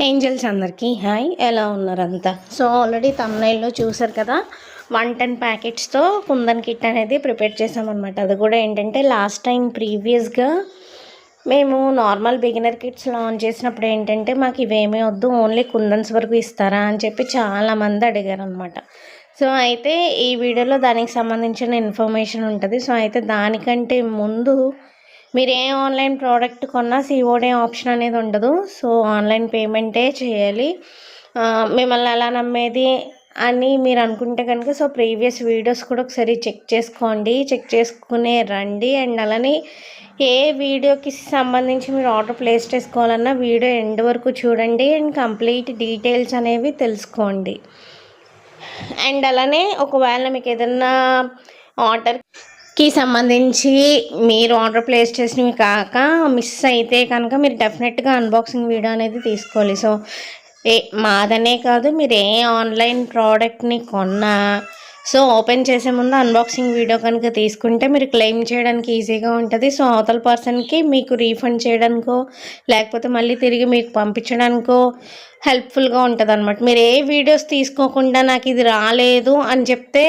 Angels అందరికీ hi, ఎలా ఉన్నారంతా? So already తమ్నైల్లో చూసారు కదా, 110 ప్యాకెట్స్తో కుందన్ కిట్ అనేది ప్రిపేర్ చేసామన్నమాట. అది కూడా ఏంటంటే లాస్ట్ టైం ప్రీవియస్గా మేము నార్మల్ బిగినర్ కిట్స్ లాంచ్ చేసినప్పుడు ఏంటంటే మాకు ఇవేమీ వద్దు, ఓన్లీ కుందన్స్ వరకు ఇస్తారా అని చెప్పి చాలామంది అడిగారు అనమాట. సో అయితే ఈ వీడియోలో దానికి సంబంధించిన ఇన్ఫర్మేషన్ ఉంటుంది. సో అయితే దానికంటే ముందు మీరు ఏ ఆన్లైన్ ప్రోడక్ట్ కొన్నా సిఓడి ఆప్షన్ అనేది ఉండదు. సో ఆన్లైన్ పేమెంటే చేయాలి. మిమ్మల్ని ఎలా నమ్మేది అని మీరు అనుకుంటే కనుక సో ప్రీవియస్ వీడియోస్ కూడా ఒకసారి చెక్ చేసుకోండి, చెక్ చేసుకునే రండి. అండ్ అలానే ఏ వీడియోకి సంబంధించి మీరు ఆర్డర్ ప్లేస్ చేసుకోవాలన్నా వీడియో ఎండ్ వరకు చూడండి అండ్ కంప్లీట్ డీటెయిల్స్ అనేవి తెలుసుకోండి. అండ్ అలానే ఒకవేళ మీకు ఏదన్నా ఆర్డర్కి సంబంధించి మీరు ఆర్డర్ ప్లేస్ చేసినవి కాక మిస్ అయితే కనుక మీరు డెఫినెట్గా అన్బాక్సింగ్ వీడియో అనేది తీసుకోవాలి. సో మాదనే కాదు, మీరు ఏ ఆన్లైన్ ప్రోడక్ట్ని కొన్నా సో ఓపెన్ చేసే ముందు అన్బాక్సింగ్ వీడియో కనుక తీసుకుంటే మీరు క్లెయిమ్ చేయడానికి ఈజీగా ఉంటుంది. సో అవతల పర్సన్కి మీకు రీఫండ్ చేయడానికో లేకపోతే మళ్ళీ తిరిగి మీకు పంపించడానికో హెల్ప్ఫుల్గా ఉంటుంది అనమాట. మీరు ఏ వీడియోస్ తీసుకోకుండా నాకు ఇది రాలేదు అని చెప్తే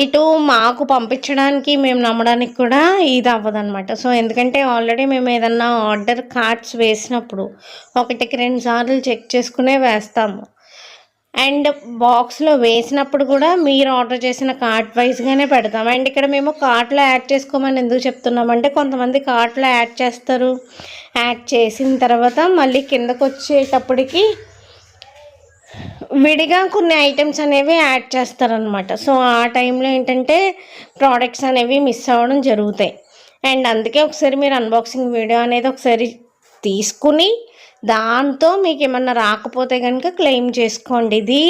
ఇటు మాకు పంపించడానికి మేము నమ్మడానికి కూడా ఇది అవ్వదన్నమాట. సో ఎందుకంటే ఆల్రెడీ మేము ఏదన్నా ఆర్డర్ కార్డ్స్ వేసినప్పుడు 1-2 సార్లు చెక్ చేసుకునే వేస్తాము. అండ్ బాక్స్లో వేసినప్పుడు కూడా మీరు ఆర్డర్ చేసిన కార్ట్ వైజ్గానే పెడతాం. అండ్ ఇక్కడ మేము కార్ట్లో యాడ్ చేసుకోమని ఎందుకు చెప్తున్నామంటే కొంతమంది కార్ట్లో యాడ్ చేస్తారు, యాడ్ చేసిన తర్వాత మళ్ళీ కిందకు వచ్చేటప్పటికి విడిగా కొన్ని ఐటమ్స్ అనేవి యాడ్ చేస్తారనమాట. సో ఆ టైంలో ఏంటంటే ప్రోడక్ట్స్ అనేవి మిస్ అవ్వడం జరుగుతాయి. అండ్ అందుకే ఒకసారి మీరు అన్బాక్సింగ్ వీడియో అనేది ఒకసారి తీసుకుని దాంతో మీకు ఏమన్నా రాకపోతే కనుక క్లెయిమ్ చేసుకోండి. ఇది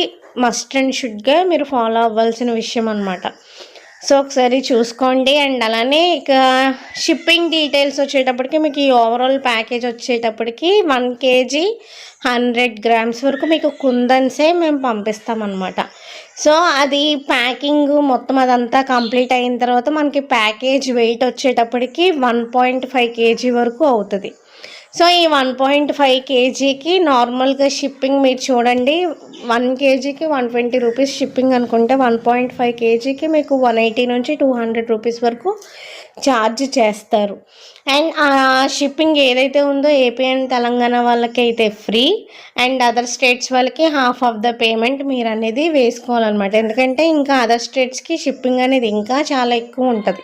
మస్ట్ అండ్ షుడ్గా మీరు ఫాలో అవ్వాల్సిన విషయం అనమాట. సో ఒకసారి చూసుకోండి. అండ్ అలానే ఇక షిప్పింగ్ డీటెయిల్స్ వచ్చేటప్పటికి మీకు ఈ ఓవరాల్ ప్యాకేజ్ వచ్చేటప్పటికి 1 kg 100 grams వరకు మీకు కుందన్సే మేము పంపిస్తామన్నమాట. సో అది ప్యాకింగ్ మొత్తం అదంతా కంప్లీట్ అయిన తర్వాత మనకి ప్యాకేజ్ వెయిట్ వచ్చేటప్పటికి 1.5 kg వరకు అవుతుంది. సో ఈ 1.5 kgకి నార్మల్గా షిప్పింగ్ మీరు చూడండి, 1 kgకి 120 రూపీస్ షిప్పింగ్ అనుకుంటే 1.5 kgకి మీకు 180 నుంచి 200 రూపీస్ వరకు ఛార్జ్ చేస్తారు. అండ్ ఆ షిప్పింగ్ ఏదైతే ఉందో ఏపీ అండ్ తెలంగాణ వాళ్ళకి అయితే ఫ్రీ, అండ్ అదర్ స్టేట్స్ వాళ్ళకి హాఫ్ ఆఫ్ ద పేమెంట్ మీరు అనేది వేసుకోవాలన్నమాట. ఎందుకంటే ఇంకా అదర్ స్టేట్స్కి షిప్పింగ్ అనేది ఇంకా చాలా ఎక్కువ ఉంటుంది.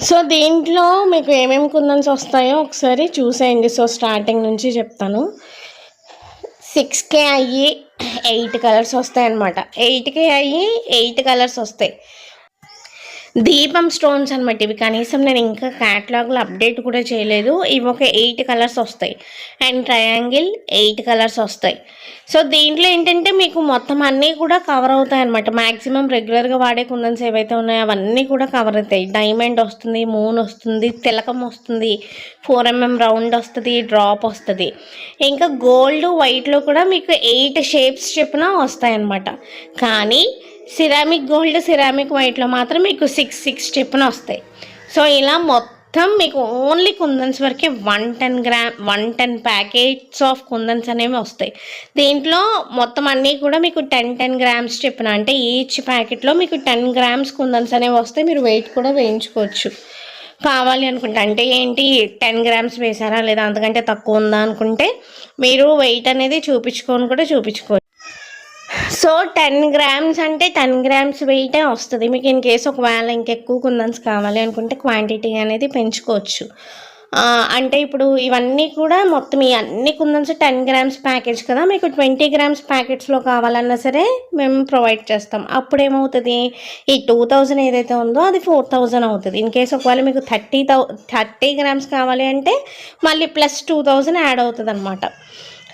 సో దీంట్లో మీకు ఏమేమి కుందన్స్ వస్తాయో ఒకసారి చూసేయండి. సో స్టార్టింగ్ నుంచి చెప్తాను. 6K అయ్యి 8 కలర్స్ వస్తాయి అన్నమాట. 8K అయ్యి 8 కలర్స్ వస్తాయి. దీపం స్టోన్స్ అనమాట ఇవి. కనీసం నేను ఇంకా క్యాటలాగ్లో అప్డేట్ కూడా చేయలేదు. ఇవి ఒక 8 కలర్స్ వస్తాయి. అండ్ ట్రయాంగిల్ 8 కలర్స్ వస్తాయి. సో దీంట్లో ఏంటంటే మీకు మొత్తం అన్నీ కూడా కవర్ అవుతాయి అనమాట. మ్యాక్సిమం రెగ్యులర్గా వాడే కుందన్స్ ఏవైతే ఉన్నాయో అవన్నీ కూడా కవర్ అవుతాయి. డైమండ్ వస్తుంది, మూన్ వస్తుంది, తిలకం వస్తుంది, 4mm రౌండ్ వస్తుంది, డ్రాప్ వస్తుంది. ఇంకా గోల్డ్ వైట్లో కూడా మీకు 8 షేప్స్ చెప్పిన వస్తాయి అన్నమాట. కానీ సిరామిక్ గోల్డ్, సిరామిక్ వైట్లో మాత్రం మీకు 6 చెప్పిన వస్తాయి. సో ఇలా మొత్తం మీకు ఓన్లీ కుందన్స్ వరకే 110 ప్యాకెట్స్ ఆఫ్ కుందన్స్ అనేవి వస్తాయి. దీంట్లో మొత్తం అన్నీ కూడా మీకు 10 grams చెప్పిన, అంటే ఈచ్ ప్యాకెట్లో మీకు 10 grams కుందన్స్ అనేవి వస్తాయి. మీరు వెయిట్ కూడా వేయించుకోవచ్చు కావాలి అనుకుంటే. అంటే ఏంటి 10 grams వేసారా లేదా అంతకంటే తక్కువ ఉందా అనుకుంటే మీరు వెయిట్ అనేది చూపించుకొని కూడా చూపించుకోవచ్చు. సో 10 grams అంటే 10 grams వెయిటే వస్తుంది. మీకు ఇన్ కేసు ఒకవేళ ఇంకెక్కువ కుందన్స్ కావాలి అనుకుంటే క్వాంటిటీ అనేది పెంచుకోవచ్చు. అంటే ఇప్పుడు ఇవన్నీ కూడా మొత్తం ఈ అన్ని కుందన్స్ 10 grams ప్యాకేజ్ కదా, మీకు 20 grams ప్యాకెట్స్లో కావాలన్నా సరే మేము ప్రొవైడ్ చేస్తాం. అప్పుడు ఏమవుతుంది, ఈ 2000 ఏదైతే ఉందో అది 4000 అవుతుంది. ఇన్ కేసు ఒకవేళ మీకు 30 grams కావాలి అంటే మళ్ళీ ప్లస్ 2000 యాడ్ అవుతుంది అనమాట.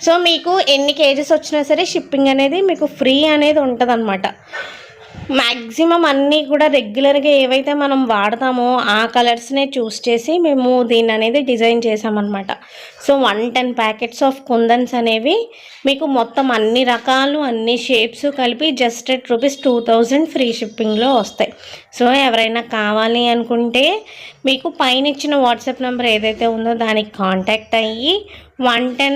సో మీకు ఎన్ని కేజెస్ వచ్చినా సరే షిప్పింగ్ అనేది మీకు ఫ్రీ అనేది ఉంటుంది అనమాట. మ్యాక్సిమం అన్నీ కూడా రెగ్యులర్గా ఏవైతే మనం వాడతామో ఆ కలర్స్నే చూస్ చేసి మేము దీన్ని అనేది డిజైన్ చేసామన్నమాట. సో 110 ప్యాకెట్స్ ఆఫ్ కుందన్స్ అనేవి మీకు మొత్తం అన్ని రకాలు అన్ని షేప్స్ కలిపి జస్ట్ at ₹2000 ఫ్రీ షిప్పింగ్లో వస్తాయి. సో ఎవరైనా కావాలి అనుకుంటే మీకు పైన ఇచ్చిన వాట్సాప్ నెంబర్ ఏదైతే ఉందో దానికి కాంటాక్ట్ అయ్యి 110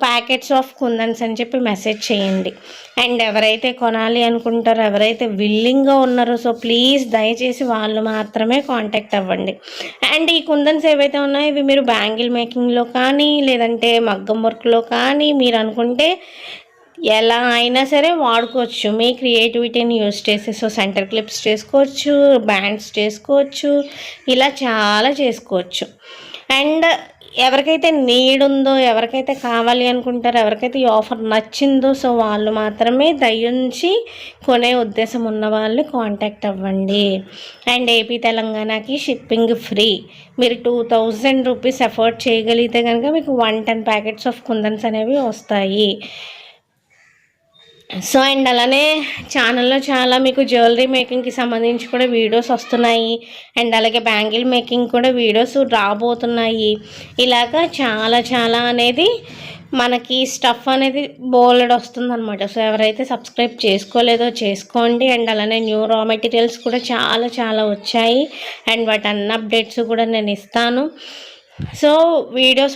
ప్యాకెట్స్ ఆఫ్ కుందన్స్ అని చెప్పి మెసేజ్ చేయండి. అండ్ ఎవరైతే కొనాలి అనుకుంటారో, ఎవరైతే విల్లింగ్గా ఉన్నారో, సో ప్లీజ్ దయచేసి వాళ్ళు మాత్రమే కాంటాక్ట్ అవ్వండి. అండ్ ఈ కుందన్స్ ఏవైతే ఉన్నాయో ఇవి మీరు బ్యాంగిల్ మేకింగ్లో కానీ లేదంటే మగ్గం వర్క్లో కానీ మీరు అనుకుంటే ఎలా అయినా సరే వాడుకోవచ్చు. మీ క్రియేటివిటీని యూస్ చేసి సో సెంటర్ క్లిప్స్ చేసుకోవచ్చు, బ్యాండ్స్ చేసుకోవచ్చు, ఇలా చాలా చేసుకోవచ్చు. అండ్ ఎవరికైతే నీడ్ ఉందో, ఎవరికైతే కావాలి అనుకుంటారో, ఎవరికైతే ఈ ఆఫర్ నచ్చిందో సో వాళ్ళు మాత్రమే దయించి కొనే ఉద్దేశం ఉన్న వాళ్ళు కాంటాక్ట్ అవ్వండి. అండ్ ఏపీ తెలంగాణకి షిప్పింగ్ ఫ్రీ. మీరు 2000 రూపీస్ ఎఫోర్డ్ చేయగలిగితే కనుక మీకు 110 ప్యాకెట్స్ ఆఫ్ కుందన్స్ అనేవి వస్తాయి. సో అండ్ అలానే ఛానల్లో చాలా మీకు జ్యువెలరీ మేకింగ్కి సంబంధించి కూడా వీడియోస్ వస్తున్నాయి. అండ్ అలాగే బ్యాంగిల్ మేకింగ్ కూడా వీడియోస్ రాబోతున్నాయి. ఇలాగా చాలా అనేది మనకి స్టఫ్ అనేది బోలెడ్ వస్తుందన్నమాట. సో ఎవరైతే సబ్స్క్రైబ్ చేసుకోలేదో చేసుకోండి. అండ్ అలానే న్యూ రా మెటీరియల్స్ కూడా చాలా వచ్చాయి. అండ్ వాటి అన్ని అప్డేట్స్ కూడా నేను ఇస్తాను. సో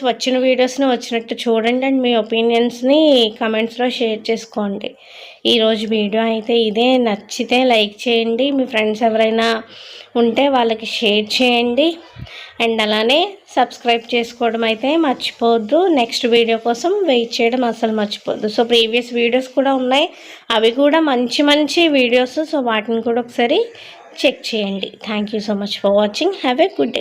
వచ్చిన వీడియోస్ని వచ్చినట్టు చూడండి అండ్ మీ ఒపీనియన్స్ని కమెంట్స్లో షేర్ చేసుకోండి. ఈరోజు వీడియో అయితే ఇదే. నచ్చితే లైక్ చేయండి, మీ ఫ్రెండ్స్ ఎవరైనా ఉంటే వాళ్ళకి షేర్ చేయండి. అండ్ అలానే సబ్స్క్రైబ్ చేసుకోవడం అయితే మర్చిపోవద్దు. నెక్స్ట్ వీడియో కోసం వెయిట్ చేయడం అసలు మర్చిపోవద్దు. సో ప్రీవియస్ వీడియోస్ కూడా ఉన్నాయి, అవి కూడా మంచి వీడియోస్. సో వాటిని కూడా ఒకసారి చెక్ చేయండి. Thank you so much for watching. Have a good day.